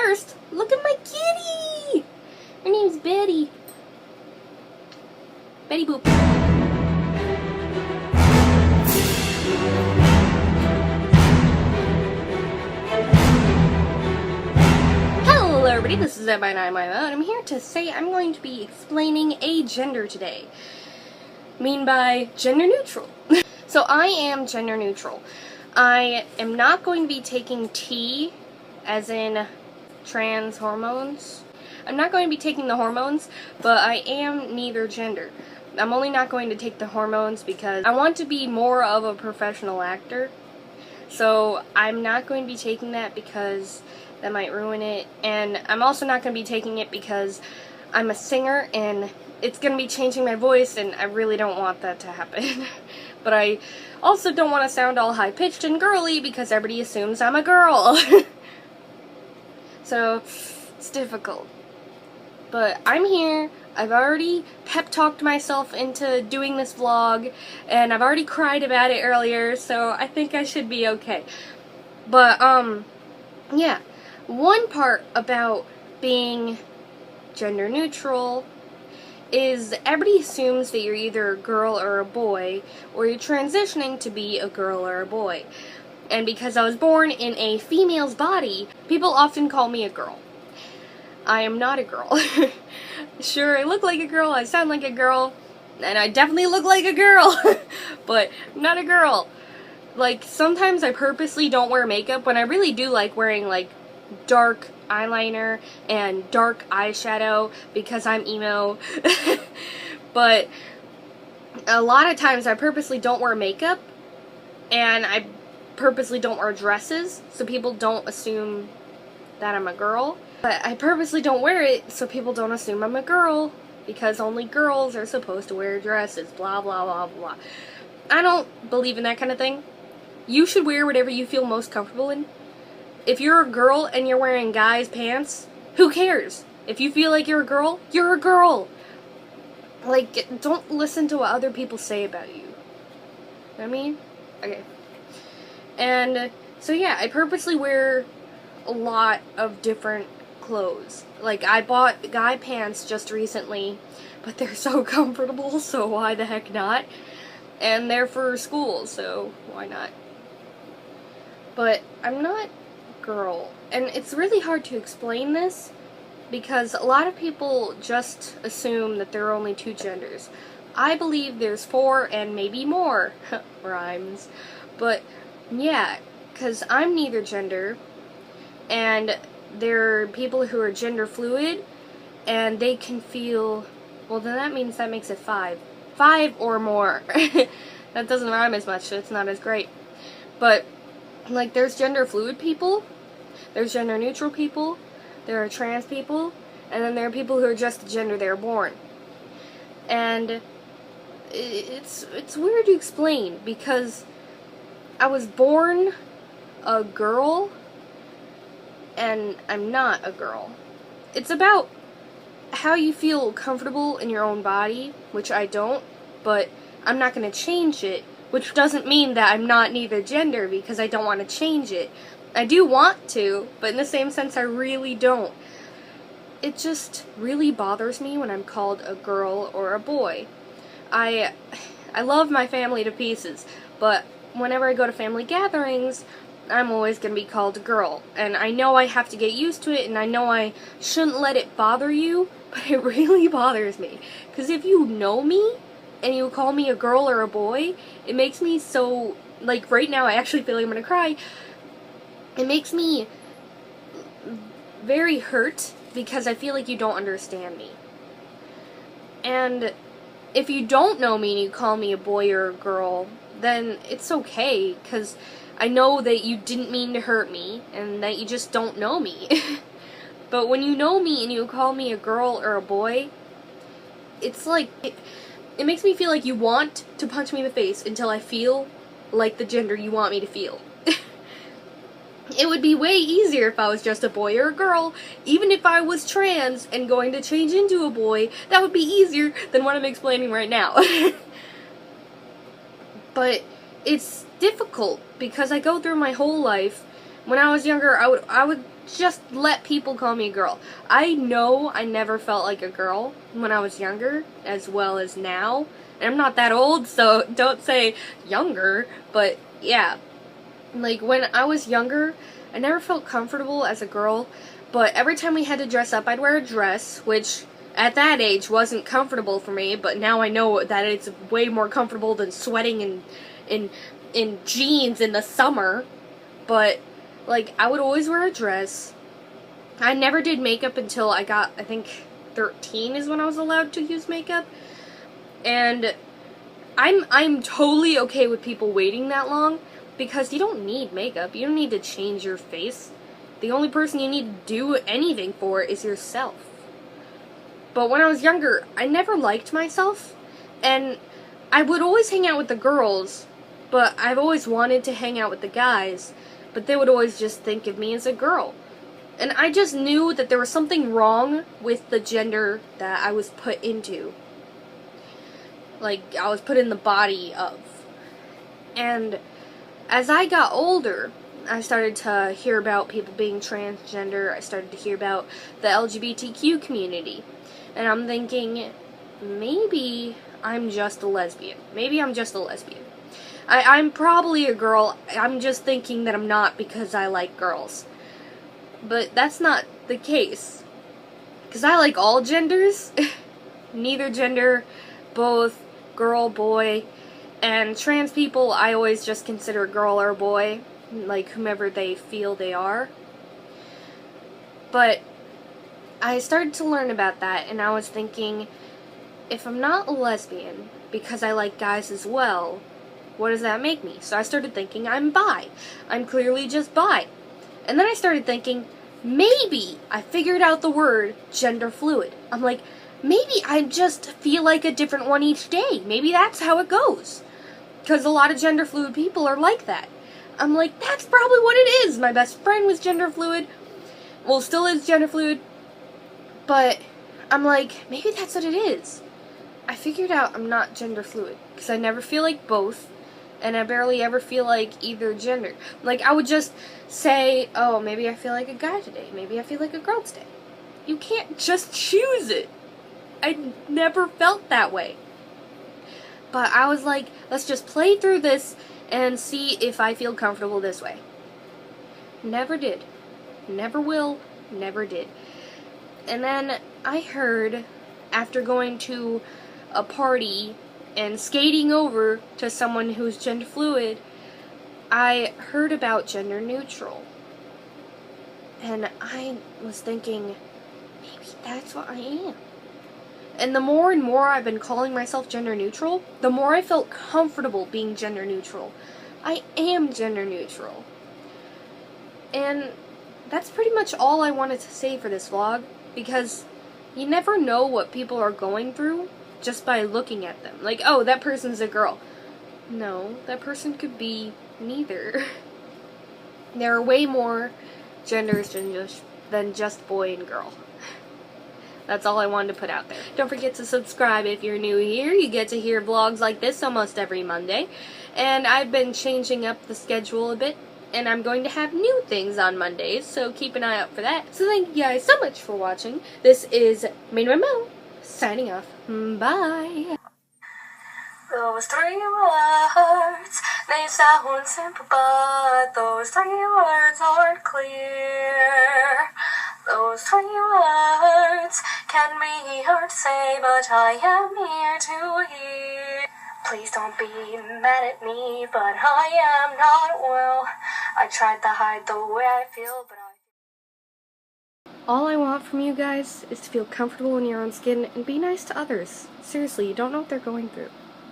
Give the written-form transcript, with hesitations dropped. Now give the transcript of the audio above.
first, look at my kitty! Her name's Betty. Betty Boop. Hello everybody, this is Ed by 9 and I'm here to say I'm going to be explaining a gender today. I mean by gender neutral. So I am gender neutral. I am not going to be taking T, as in trans hormones. I'm not going to be taking the hormones, but I am neither gender. I'm only not going to take the hormones because I want to be more of a professional actor. So I'm not going to be taking that because that might ruin it. And I'm also not going to be taking it because I'm a singer and it's going to be changing my voice and I really don't want that to happen. But I also don't want to sound all high-pitched and girly because everybody assumes I'm a girl. So it's difficult. But I'm here. I've already pep-talked myself into doing this vlog, and I've already cried about it earlier, so I think I should be okay. But, yeah. One part about being gender neutral is everybody assumes that you're either a girl or a boy, or you're transitioning to be a girl or a boy. And because I was born in a female's body, people often call me a girl. I am not a girl. Sure, I look like a girl, I sound like a girl, and I definitely look like a girl, but I'm not a girl. Like, sometimes I purposely don't wear makeup when I really do like wearing, like, dark eyeliner and dark eyeshadow because I'm emo. But a lot of times I purposely don't wear makeup, and I purposely don't wear dresses so people don't assume that I'm a girl. But I purposely don't wear it so people don't assume I'm a girl, because only girls are supposed to wear dresses, blah blah blah blah. I don't believe in that kind of thing. You should wear whatever you feel most comfortable in. If you're a girl and you're wearing guys' pants, who cares? If you feel like you're a girl, you're a girl. Like, don't listen to what other people say about you. You know what I mean? Okay. And so yeah, I purposely wear a lot of different clothes. Like, I bought guy pants just recently, but they're so comfortable, so why the heck not? And they're for school, so why not? But I'm not girl, and it's really hard to explain this because a lot of people just assume that there are only two genders. I believe there's 4 and maybe more. Rhymes. But yeah, because I'm neither gender, and there are people who are gender fluid, and they can feel, well then that means that makes it 5. 5 or more. That doesn't rhyme as much, so it's not as great. But, like, there's gender fluid people, there's gender neutral people, there are trans people, and then there are people who are just the gender they were born. And it's weird to explain because I was born a girl and I'm not a girl. It's about how you feel comfortable in your own body, which I don't, but I'm not going to change it, which doesn't mean that I'm not neither gender because I don't want to change it. I do want to, but in the same sense I really don't. It just really bothers me when I'm called a girl or a boy. I love my family to pieces, but whenever I go to family gatherings, I'm always going to be called a girl. And I know I have to get used to it, and I know I shouldn't let it bother you, but it really bothers me. Because if you know me, and you call me a girl or a boy, it makes me so, like, right now I actually feel like I'm going to cry. It makes me very hurt because I feel like you don't understand me. And if you don't know me and you call me a boy or a girl, then it's okay, because I know that you didn't mean to hurt me and that you just don't know me. But when you know me and you call me a girl or a boy, it's like, it makes me feel like you want to punch me in the face until I feel like the gender you want me to feel. It would be way easier if I was just a boy or a girl. Even if I was trans and going to change into a boy, that would be easier than what I'm explaining right now. But it's difficult because I go through my whole life. When I was younger, I would just let people call me a girl. I know I never felt like a girl when I was younger, as well as now. And I'm not that old, so don't say younger, but yeah. Like, when I was younger, I never felt comfortable as a girl, but every time we had to dress up, I'd wear a dress, which at that age wasn't comfortable for me, but now I know that it's way more comfortable than sweating in jeans in the summer. But, like, I would always wear a dress. I never did makeup until I got, I think, 13 is when I was allowed to use makeup. And I'm totally okay with people waiting that long, because you don't need makeup. You don't need to change your face. The only person you need to do anything for is yourself. But when I was younger, I never liked myself, and I would always hang out with the girls, but I've always wanted to hang out with the guys, but they would always just think of me as a girl. And I just knew that there was something wrong with the gender that I was put into. Like, I was put in the body of. And as I got older, I started to hear about people being transgender. I started to hear about the LGBTQ community. And I'm thinking, maybe I'm just a lesbian. Maybe I'm just a lesbian. I'm probably a girl. I'm just thinking that I'm not because I like girls. But that's not the case. Because I like all genders. Neither gender, both girl, boy. And trans people, I always just consider a girl or a boy, like whomever they feel they are. But I started to learn about that, and I was thinking, if I'm not a lesbian, because I like guys as well, what does that make me? So I started thinking, I'm bi. I'm clearly just bi. And then I started thinking, maybe I figured out the word gender fluid. I'm like, maybe I just feel like a different one each day. Maybe that's how it goes. Because a lot of gender fluid people are like that. I'm like, that's probably what it is. My best friend was gender fluid. Well, still is gender fluid. But I'm like, maybe that's what it is. I figured out I'm not gender fluid. Because I never feel like both. And I barely ever feel like either gender. Like, I would just say, oh, maybe I feel like a guy today. Maybe I feel like a girl today. You can't just choose it. I never felt that way. But I was like, let's just play through this and see if I feel comfortable this way. Never did. Never will. Never did. And then I heard, after going to a party and skating over to someone who's gender fluid, I heard about gender neutral. And I was thinking, maybe that's what I am. And the more and more I've been calling myself gender neutral, the more I felt comfortable being gender neutral. I am gender neutral. And that's pretty much all I wanted to say for this vlog, because you never know what people are going through just by looking at them. Like, oh, that person's a girl. No, that person could be neither. There are way more genders than just boy and girl. That's all I wanted to put out there. Don't forget to subscribe if you're new here. You get to hear vlogs like this almost every Monday. And I've been changing up the schedule a bit, and I'm going to have new things on Mondays, so keep an eye out for that. So thank you guys so much for watching. This is Main Memo, signing off. Bye! Those 3 words, they sound simple, but those 3 words aren't clear. Those 3 words can be hard to say, but I am here to hear. Please don't be mad at me, but I am not well. I tried to hide the way I feel, but all I want from you guys is to feel comfortable in your own skin and be nice to others. Seriously, you don't know what they're going through.